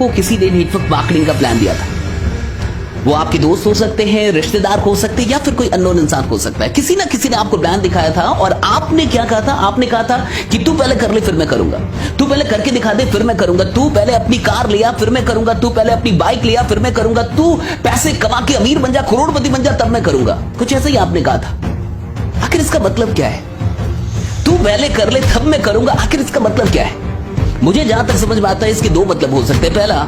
को किसी ने नेटवर्क मार्केटिंग का प्लान दिया था। वो आपके दोस्त हो सकते हैं, रिश्तेदार हो सकते हैं, या फिर कोई अननोन इंसान हो सकता है। किसी ना किसी ने आपको प्लान दिखाया था और आपने क्या कहा था? आपने कहा था कि तू पहले कर ले फिर मैं करूंगा, तू पहले करके दिखा दे फिर मैं करूंगा, तू पहले अपनी कार लिया फिर मैं करूंगा, तू पहले अपनी बाइक लिया फिर मैं करूंगा, तू पैसे कमा के अमीर बन जा, करोड़पति बन जा, तब मैं करूंगा। कुछ ऐसा ही आपने कहा था। आखिर इसका मतलब क्या है? तू पहले कर ले तब मैं करूंगा, आखिर इसका मतलब क्या है? मुझे जहां तक समझ में आता है इसके दो मतलब हो सकते हैं। पहला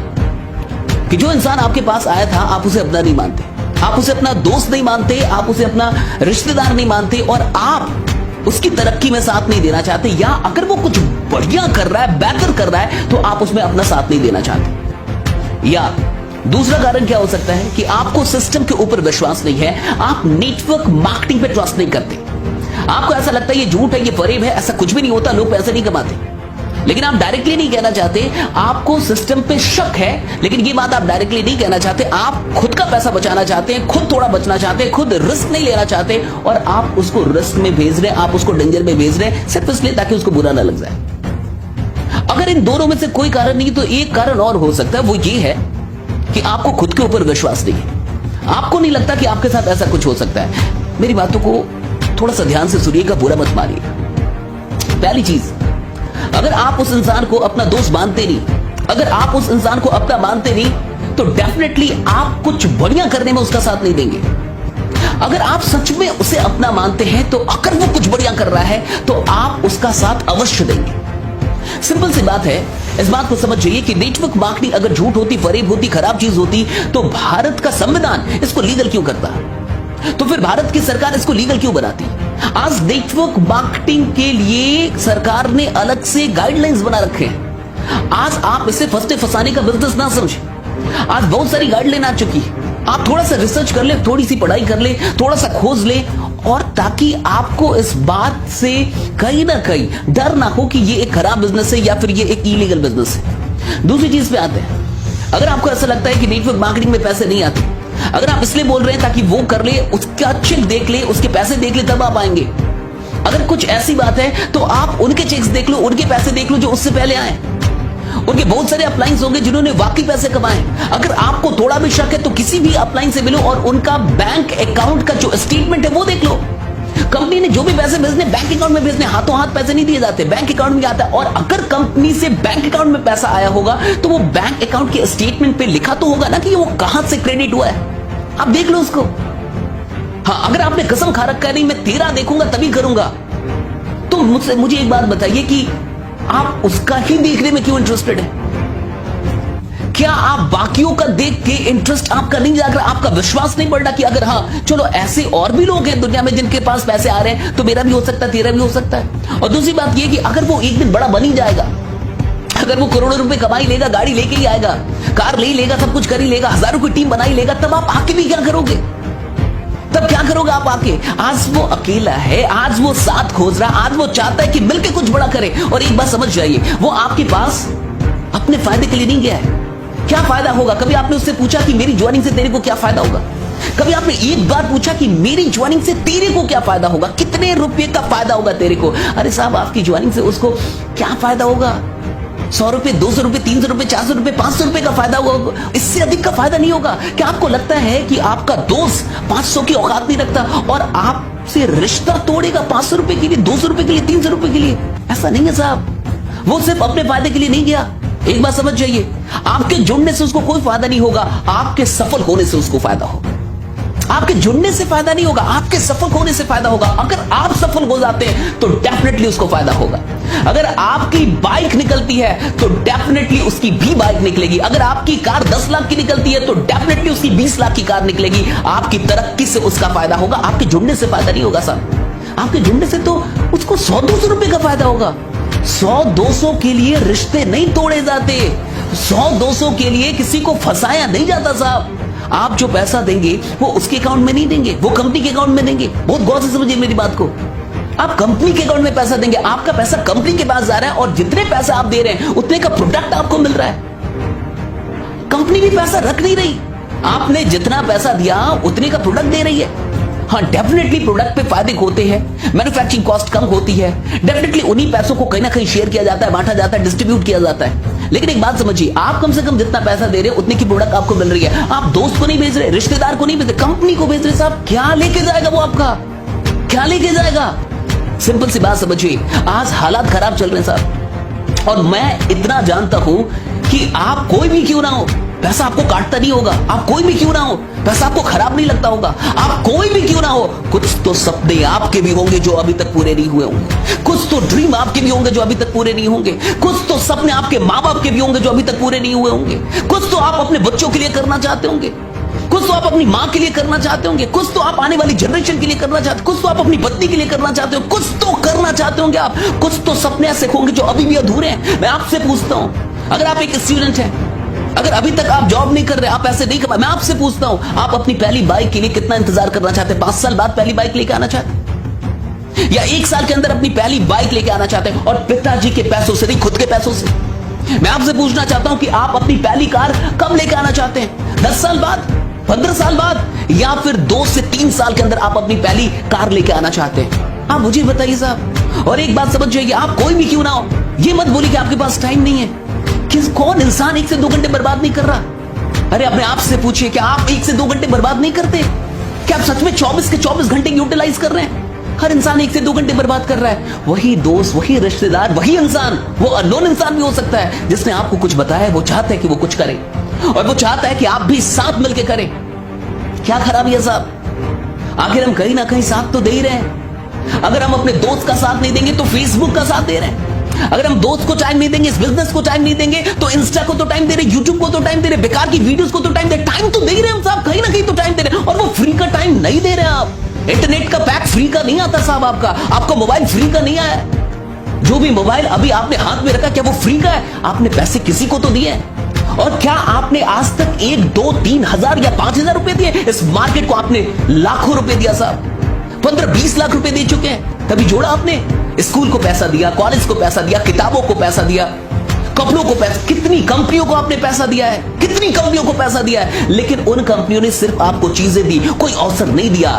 कि जो इंसान आपके पास आया था आप उसे अपना नहीं मानते, आप उसे अपना दोस्त नहीं मानते, आप उसे अपना रिश्तेदार नहीं मानते और आप उसकी तरक्की में साथ नहीं देना चाहते, या अगर वो कुछ बढ़िया कर रहा है, बेहतर कर रहा है, तो आप उसमें अपना साथ नहीं देना चाहते। या दूसरा कारण क्या हो सकता है कि आपको सिस्टम के ऊपर विश्वास नहीं है, आप नेटवर्क मार्केटिंग पे ट्रस्ट नहीं करते। आपको ऐसा लगता है ये झूठ है, ये फरेब है, ऐसा कुछ भी नहीं होता, लोग पैसे नहीं कमाते। लेकिन आप डायरेक्टली नहीं कहना चाहते, आपको सिस्टम पे शक है, लेकिन ये बात आप डायरेक्टली नहीं कहना चाहते। आप खुद का पैसा बचाना चाहते हैं, खुद थोड़ा बचना चाहते हैं, खुद रिस्क नहीं लेना चाहते और आप उसको रिस्क में भेज रहे हैं, आप उसको डेंजर में भेज रहे हैं, सिर्फ इसलिए ताकि उसको बुरा ना लग जाए। अगर इन दोनों में से कोई कारण नहीं तो एक कारण और हो सकता है, वो ये है कि आपको खुद के ऊपर विश्वास नहीं है। आपको नहीं लगता कि आपके साथ ऐसा कुछ हो सकता है। मेरी बातों को थोड़ा सा ध्यान से सुनिएगा, बुरा मत मानिएगा। पहली चीज, अगर आप उस इंसान को अपना दोस्त मानते नहीं, अगर आप उस इंसान को अपना मानते नहीं, तो डेफिनेटली आप कुछ बढ़िया करने में उसका साथ नहीं देंगे। अगर आप सच में उसे अपना मानते हैं तो अगर वो कुछ बढ़िया कर रहा है तो आप उसका साथ अवश्य देंगे। सिंपल सी बात है, इस बात को समझ जाइए कि नेटवर्क मार्केटिंग अगर झूठ होती, फरेब होती, खराब चीज होती, तो भारत का संविधान इसको लीगल क्यों करता? तो फिर भारत की सरकार इसको लीगल क्यों बनाती? आज नेटवर्क मार्केटिंग के लिए सरकार ने अलग से गाइडलाइंस बना रखे हैं। आज आप इसे फंसते फंसाने का बिजनेस ना समझे। आज बहुत सारी गाइडलाइन आ चुकी है। आप थोड़ा सा रिसर्च कर ले, थोड़ी सी पढ़ाई कर ले, थोड़ा सा खोज ले, और ताकि आपको इस बात से कहीं ना कहीं डर ना हो कि ये एक खराब बिजनेस है या फिर ये एक इलीगल बिजनेस है। दूसरी चीज पे आते हैं, अगर आपको ऐसा लगता है कि नेटवर्क मार्केटिंग में पैसे नहीं आते, अगर आप इसलिए बोल रहे हैं ताकि वो कर ले, उसका चेक देख ले, उसके पैसे देख ले, तब आप आएंगे। अगर कुछ ऐसी बात है तो आप उनके चेक्स देख लो, उनके पैसे देख लो जो उससे पहले आए। उनके बहुत सारे अपलाइंस होंगे जिन्होंने वाकई पैसे कमाए। अगर आपको थोड़ा भी शक है तो किसी भी अपलाइन से मिलो और उनका बैंक अकाउंट का जो स्टेटमेंट है वो देख लो। कंपनी ने जो भी पैसे भेजने बैंक अकाउंट में भेजने, हाथों हाथ पैसे नहीं दिए जाते, बैंक अकाउंट में आता है। और अगर कंपनी से बैंक अकाउंट में पैसा आया होगा तो वो बैंक अकाउंट के स्टेटमेंट पे लिखा तो होगा ना कि वो कहां से क्रेडिट हुआ है। आप देख लो उसको। हाँ, अगर आपने कसम खा रखा है नहीं मैं तेरा देखूंगा तभी करूंगा, तो मुझे एक बात बताइए कि आप उसका ही देखने में क्यों इंटरेस्टेड है? क्या आप बाकियों का देख के इंटरेस्ट आपका नहीं जाग रहा? आपका विश्वास नहीं बढ़ रहा कि अगर हाँ चलो ऐसे और भी लोग हैं दुनिया में जिनके पास पैसे आ रहे हैं तो मेरा भी हो सकता है, तेरा भी हो सकता है। और दूसरी बात यह कि अगर वो एक दिन बड़ा बन ही जाएगा, अगर वो करोड़ों रुपए कमा ही लेगा, गाड़ी लेके ही आएगा, कार ले ही लेगा, सब कुछ कर ही लेगा, हजारों की टीम बना ही लेगा, तब आप आके भी क्या करोगे? तब क्या करोगे आप आके? आज वो अकेला है, आज वो साथ खोज रहा, आज वो चाहता है कि मिलके कुछ बड़ा करे। और एक बात समझ जाइए, वो आपके पास अपने फायदे के लिए नहीं गया है। क्या फायदा होगा? कभी आपने उससे पूछा कि मेरी ज्वाइनिंग से तेरे को क्या फायदा होगा? कभी आपने एक बार पूछा कि मेरी ज्वाइनिंग से तेरे को क्या फायदा होगा? कितने रुपए का फायदा होगा तेरे को? अरे साहब, आपकी ज्वाइनिंग से उसको क्या फायदा होगा? 100 रुपए, 200 रुपए, 300 रुपए, 400 रुपए, 500 रुपए का फायदा होगा, इससे अधिक का फायदा नहीं होगा। क्या आपको लगता है कि आपका दोस्त 500 की औकात नहीं रखता और आपसे रिश्ता तोड़ेगा 500 रुपए के लिए, 200 रुपए के लिए, 300 रुपए के लिए? ऐसा नहीं है साहब। वो सिर्फ अपने फायदे के लिए नहीं गया। एक बात समझ जाइए, आपके जुड़ने से उसको कोई फायदा नहीं होगा, आपके सफल होने से उसको फायदा होगा। आपके जुड़ने से फायदा नहीं होगा, आपके सफल होने से फायदा होगा। अगर आप सफल हो जाते हैं तो डेफिनेटली उसको फायदा होगा। अगर आपकी बाइक निकलती है तो डेफिनेटली उसकी भी बाइक निकलेगी। अगर आपकी कार 10 लाख की निकलती है तो डेफिनेटली उसकी 20 लाख की कार निकलेगी। आपकी तरक्की से उसका फायदा होगा, आपके जुड़ने से फायदा नहीं होगा साहब। आपके जुड़ने से तो उसको 100-200 रुपए का फायदा होगा। 100-200 के लिए रिश्ते नहीं तोड़े जाते, 100-200 के लिए किसी को फंसाया नहीं जाता साहब। आप जो पैसा देंगे वो उसके अकाउंट में नहीं देंगे, वो कंपनी के अकाउंट में देंगे। बहुत गौर से समझिए मेरी बात को। आप कंपनी के अकाउंट में पैसा देंगे, आपका पैसा कंपनी के पास जा रहा है और जितने पैसे आप दे रहे हैं उतने का प्रोडक्ट आपको मिल रहा है। कंपनी भी पैसा रख नहीं रही, आपने जितना पैसा दिया उतने का प्रोडक्ट दे रही है। हाँ, डेफिनेटली प्रोडक्ट पे फायदे होते हैं, मैन्युफैक्चरिंग कॉस्ट कम होती है, डेफिनेटली उन्हीं पैसों को कहीं ना कहीं शेयर किया जाता है, बांटा जाता है, डिस्ट्रीब्यूट किया जाता है। लेकिन एक बात समझिए, आप कम से कम जितना पैसा दे रहे हो उतने की प्रोडक्ट आपको मिल रही है। आप दोस्त को नहीं भेज रहे, रिश्तेदार को नहीं भेज रहे, कंपनी को भेज रहे। साहब क्या लेके जाएगा वो आपका, क्या लेके जाएगा? सिंपल सी बात समझिए, आज हालात खराब चल रहे हैं साहब। और मैं इतना जानता हूं कि आप कोई भी क्यों ना हो, पैसा आपको काटता नहीं होगा। आप कोई भी क्यों ना हो, पैसा आपको खराब नहीं लगता होगा। आप कोई भी क्यों ना हो, कुछ तो सपने आपके भी होंगे जो अभी तक पूरे नहीं हुए होंगे। कुछ तो ड्रीम आपके भी होंगे जो अभी तक पूरे नहीं होंगे। कुछ तो सपने आपके माँ बाप के भी होंगे जो अभी तक पूरे नहीं हुए होंगे। कुछ तो आप अपने बच्चों के लिए करना चाहते होंगे, कुछ तो आप अपनी माँ के लिए करना चाहते होंगे, कुछ तो आप आने वाली जनरेशन के लिए करना चाहते हो, कुछ तो आप अपनी पत्नी के लिए करना चाहते हो, कुछ तो करना चाहते होंगे आप। कुछ तो सपने ऐसे होंगे जो अभी भी अधूरे हैं। मैं आपसे पूछता हूं, अगर आप एक स्टूडेंट हैं, अगर अभी तक आप जॉब नहीं कर रहे, आप पैसे नहीं कमा, मैं आपसे पूछता हूं, आप अपनी पहली बाइक के लिए कितना इंतजार करना चाहते हैं? 5 साल बाद पहली बाइक लेके आना चाहते, या 1 साल के अंदर अपनी पहली बाइक लेके आना चाहते हैं? और पिताजी के पैसों से नहीं, खुद के पैसों से। मैं आपसे पूछना चाहता हूं कि आप अपनी पहली कार कब लेके आना चाहते हैं? 10 साल बाद, 15 साल बाद, या फिर 2 से 3 साल के अंदर आप अपनी पहली कार लेके आना चाहते हैं? आप मुझे बताइए साहब। और एक बात समझ जाइए, आप कोई भी क्यों ना हो, ये मत बोलिए कि आपके पास टाइम नहीं है। कौन इंसान 1 से 2 घंटे बर्बाद नहीं कर रहा? अरे अपने आप से पूछिए, क्या आप 1 से 2 घंटे बर्बाद नहीं करते? क्या आप सच में 24 के 24 घंटे यूटिलाइज कर रहे हैं? हर इंसान 1 से 2 घंटे बर्बाद कर रहा है। वही दोस्त, वही रिश्तेदार, वही इंसान, वो अननोन इंसान भी हो सकता है जिसने आपको कुछ बताया है। वो चाहता है कि वो कुछ करे, और वो चाहता है कि आप भी साथ मिलकर करें। क्या खराबी है साहब? आखिर हम कहीं ना कहीं साथ तो दे ही रहे हैं। अगर हम अपने दोस्त का साथ नहीं देंगे तो फेसबुक का साथ दे रहे हैं। अगर हम दोस्त को टाइम नहीं देंगे, इस बिजनेस को टाइम नहीं देंगे, तो इंस्टा को तो टाइम दे रहे, यूट्यूब को तो टाइम दे रहे, बेकार की वीडियोस को तो टाइम दे रहे। टाइम तो दे ही रहे हम साहब, कहीं ना कहीं तो टाइम दे रहे, और वो फ्री का टाइम नहीं दे रहे आप। इंटरनेट का पैक फ्री का नहीं आता साहब, आपका मोबाइल फ्री का नहीं आया। जो भी मोबाइल अभी आपने हाथ में रखा, क्या वो फ्री का है? आपने पैसे किसी को तो दिए हैं। और क्या आपने आज तक 1, 2, 3 हजार या 5 हजार रुपए दिए? इस मार्केट को आपने लाखों रुपए दिया साहब, 15-20 लाख रुपए दे चुके हैं। कभी जोड़ा आपने? स्कूल को पैसा दिया, कॉलेज को पैसा दिया, किताबों को पैसा दिया, कपड़ों को पैसा, कितनी कंपनियों को आपने पैसा दिया है, कितनी कंपनियों को पैसा दिया है। लेकिन उन कंपनियों ने सिर्फ आपको चीजें दी, कोई अवसर नहीं दिया।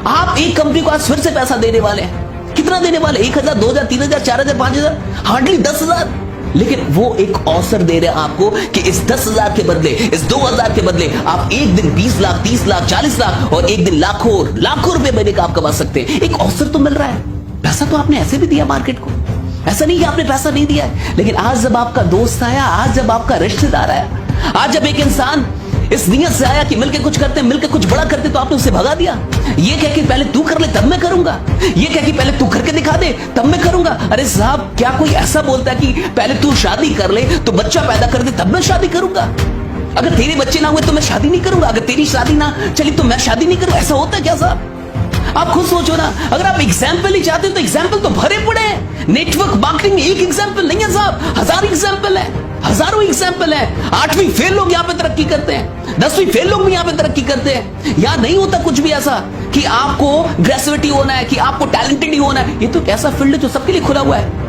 आप एक कंपनी को आज फिर से पैसा देने वाले हैं। कितना देने वाले? 1,000, 2,000, 3,000, 4,000, 5,000, हार्डली 10,000। लेकिन वो एक अवसर दे रहे हैं आपको कि इस 10,000 के बदले, इस 2,000 के बदले आप एक दिन 20 लाख, 30 लाख, 40 लाख और एक दिन लाखों रुपए महीने का आप कमा सकते हैं। एक अवसर तो मिल रहा है। पैसा तो आपने ऐसे भी दिया मार्केट को, ऐसा नहीं कि आपने पैसा नहीं दिया है। लेकिन आज जब आपका दोस्त आया, आज जब आपका रिश्तेदार आया, आज जब एक इंसान इस नियत से आया कि मिलकर कुछ करते हैं, मिलकर कुछ बड़ा करते, तो आपने उसे भगा दिया। ये कह के पहले तू कर ले तब मैं करूंगा, ये कह के पहले तू करके दिखा दे तब मैं करूंगा। अरे साहब, क्या कोई ऐसा बोलता है कि पहले तू शादी कर ले, तो बच्चा पैदा कर दे तब मैं शादी करूंगा? अगर तेरे बच्चे ना हुए तो मैं शादी नहीं करूंगा, अगर तेरी शादी ना चली तो मैं शादी नहीं करूंगा। ऐसा होता है क्या साहब? आप खुद सोचो ना। अगर आप एग्जाम्पल ही चाहते हो तो एग्जाम्पल तो भरे पड़े हैं। नेटवर्क मार्केटिंग एक एग्जाम्पल नहीं है साहब, 1000 एग्जाम्पल है, हजारों एग्जाम्पल है। 8वीं फेल लोग यहाँ पे तरक्की करते हैं, 10वीं फेल लोग भी यहाँ पे तरक्की करते हैं। यहाँ नहीं होता कुछ भी ऐसा कि आपको ग्रेजुएटी होना है, कि आपको टैलेंटेड ही होना है। ये तो ऐसा फील्ड है जो सबके लिए खुला हुआ है,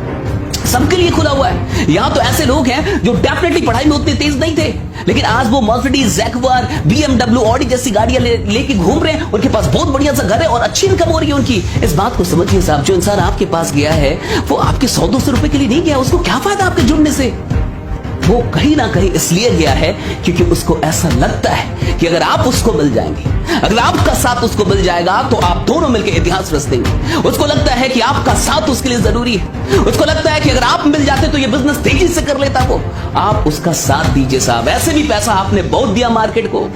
सबके लिए खुला हुआ है। यहां तो ऐसे लोग हैं जो डेफिनेटली पढ़ाई में उतने तेज नहीं थे, लेकिन आज वो मर्सिडीज, जैगुआर, BMW, ऑडी जैसी गाड़ियां लेके घूम रहे हैं। उनके पास बहुत बढ़िया सा घर है और अच्छी इनकम हो रही है उनकी। इस बात को समझिए साहब, जो इंसान आपके पास गया है वो आपके 100-200 रुपए के लिए नहीं गया। उसको क्या फायदा आपके जुड़ने से? वो कहीं ना कहीं इसलिए गया है क्योंकि उसको ऐसा लगता है कि अगर आप उसको मिल जाएंगे, अगर आपका साथ उसको मिल जाएगा, तो आप दोनों मिलकर इतिहास रच देंगे। उसको लगता है कि आपका साथ उसके लिए जरूरी है। उसको लगता है कि अगर आप मिल जाते तो ये बिजनेस तेजी से कर लेता वो। आप उसका साथ दीजिए साहब। ऐसे भी पैसा आपने बहुत दिया मार्केट को,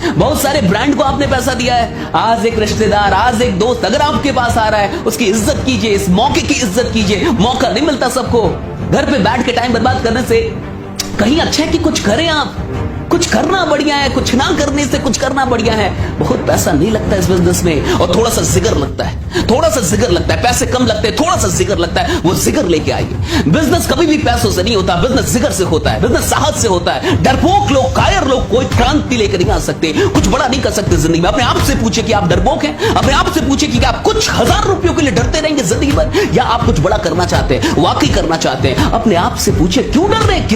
बहुत सारे ब्रांड को आपने पैसा दिया है। आज एक रिश्तेदार, आज एक दोस्त अगर आपके पास आ रहा है, उसकी इज्जत कीजिए, इस मौके की इज्जत कीजिए। मौका नहीं मिलता सबको। घर पे बैठ के टाइम बर्बाद करने से कहीं अच्छा है कि कुछ करें। आप कुछ करना बढ़िया है, कुछ ना करने से कुछ करना बढ़िया है। बहुत पैसा नहीं लगता इस बिजनेस में, और थोड़ा सा जिगर लगता है, थोड़ा सा जिगर लगता है। पैसे कम लगते हैं, थोड़ा सा जिगर लगता है। वो जिगर लेके आइए। बिजनेस कभी भी पैसों से नहीं होता, बिजनेस जिगर से होता है, बिजनेस साहस से होता है। डरपोक लोग, कायर लोग कोई क्रांति लेकर नहीं आ सकते, कुछ बड़ा नहीं कर सकते जिंदगी में। अपने आप से पूछे कि आप डरपोक हैं? अपने आप से पूछे कि आप कुछ 1000 रुपयों के लिए डरते रहेंगे जिंदगी भर, या आप कुछ बड़ा करना चाहते हैं, वाकई करना चाहते हैं? अपने आप से पूछे, क्यों डर रहे हैं?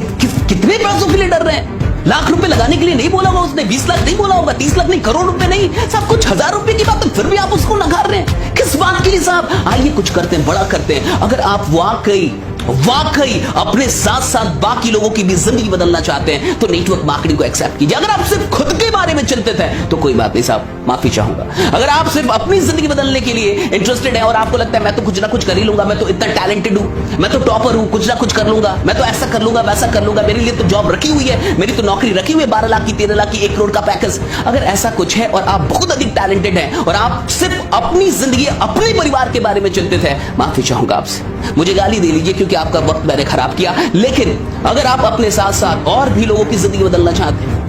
कितने पैसों के लिए डर रहे हैं? लाख रुपए लगाने के लिए नहीं बोला होगा उसने, 20 लाख नहीं बोला होगा, 30 लाख नहीं, करोड़ रुपए नहीं, सब कुछ 1000 रुपए की बात है, फिर भी आप उसको नकार रहे हैं। किस बात के लिए साहब? आइए कुछ करते हैं, बड़ा करते हैं। अगर आप वाकई वाकई अपने साथ साथ बाकी लोगों की भी जिंदगी बदलना चाहते हैं तो नेटवर्क मार्केटिंग को एक्सेप्ट कीजिए। अगर आप सिर्फ खुद के बारे में चिंतित हैं तो कोई बात नहीं साहब, माफी चाहूंगा। अगर आप सिर्फ अपनी जिंदगी बदलने के लिए इंटरेस्टेड हैं और आपको लगता है मैं तो कुछ ना कुछ कर ही लूंगा, मैं तो इतना टैलेंटेड हूं, मैं तो टॉपर हूं, कुछ ना कुछ कर लूंगा, मैं तो ऐसा कर लूंगा वैसा कर लूंगा, मेरे लिए तो जॉब रखी हुई है, मेरी तो नौकरी रखी हुई है 12 लाख की 13 लाख की 1 करोड़ का पैकेज। अगर ऐसा कुछ है और आप बहुत अधिक टैलेंटेड हैं और आप सिर्फ अपनी जिंदगी अपने परिवार के बारे में चिंतित है, माफी चाहूंगा आपसे, मुझे गाली दे लीजिए क्योंकि आपका वक्त मैंने खराब किया। लेकिन अगर आप अपने साथ साथ और भी लोगों की जिंदगी बदलना चाहते हैं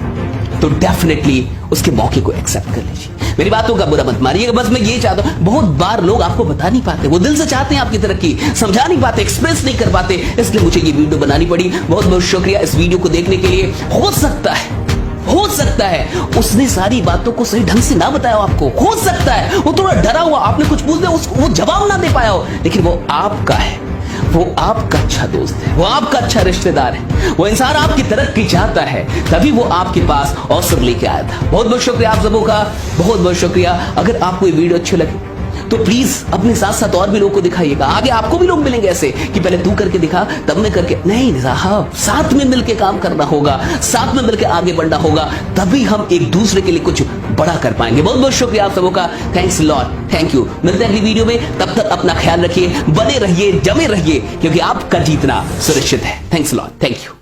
तो डेफिनेटली उसके मौके को एक्सेप्ट कर लीजिए। मेरी बातों का बुरा मत मानिएगा, बस मैं ये चाहता हूं, बहुत बार लोग आपको बता नहीं पाते, वो दिल से चाहते हैं आपकी तरक्की, समझा नहीं पाते, एक्सप्रेस नहीं कर पाते, इसलिए मुझे ये वीडियो बनानी पड़ी। बहुत बहुत शुक्रिया इस वीडियो को देखने के लिए। हो सकता है उसने सारी बातों को सही ढंग से ना बताया आपको, हो सकता है वो थोड़ा डरा हुआ, आपने कुछ पूछ दिया उसको वो जवाब ना दे पाया हो, लेकिन वो आपका है, वो आपका अच्छा दोस्त है, वो आपका अच्छा रिश्तेदार है, वो इंसान आपकी तरक्की चाहता है, तभी वो आपके पास अवसर लेके आया था। बहुत बहुत शुक्रिया आप सबों का, बहुत बहुत शुक्रिया। अगर आपको ये वीडियो अच्छी लगी तो प्लीज अपने साथ साथ और भी लोगों को दिखाइएगा। आगे आपको भी लोग मिलेंगे ऐसे कि पहले तू करके दिखा तब मैं करके, नहीं साहब, साथ में मिलकर काम करना होगा, साथ में मिलकर आगे बढ़ना होगा, तभी हम एक दूसरे के लिए कुछ बड़ा कर पाएंगे। बहुत बहुत शुक्रिया आप सबों का, थैंक्स लॉट, थैंक यू। मिलते हैं अगली वीडियो में, तब तक अपना ख्याल रखिए, बने रहिए, जमे रहिए, क्योंकि आपका जीतना सुनिश्चित है। Thanks lot, thank you.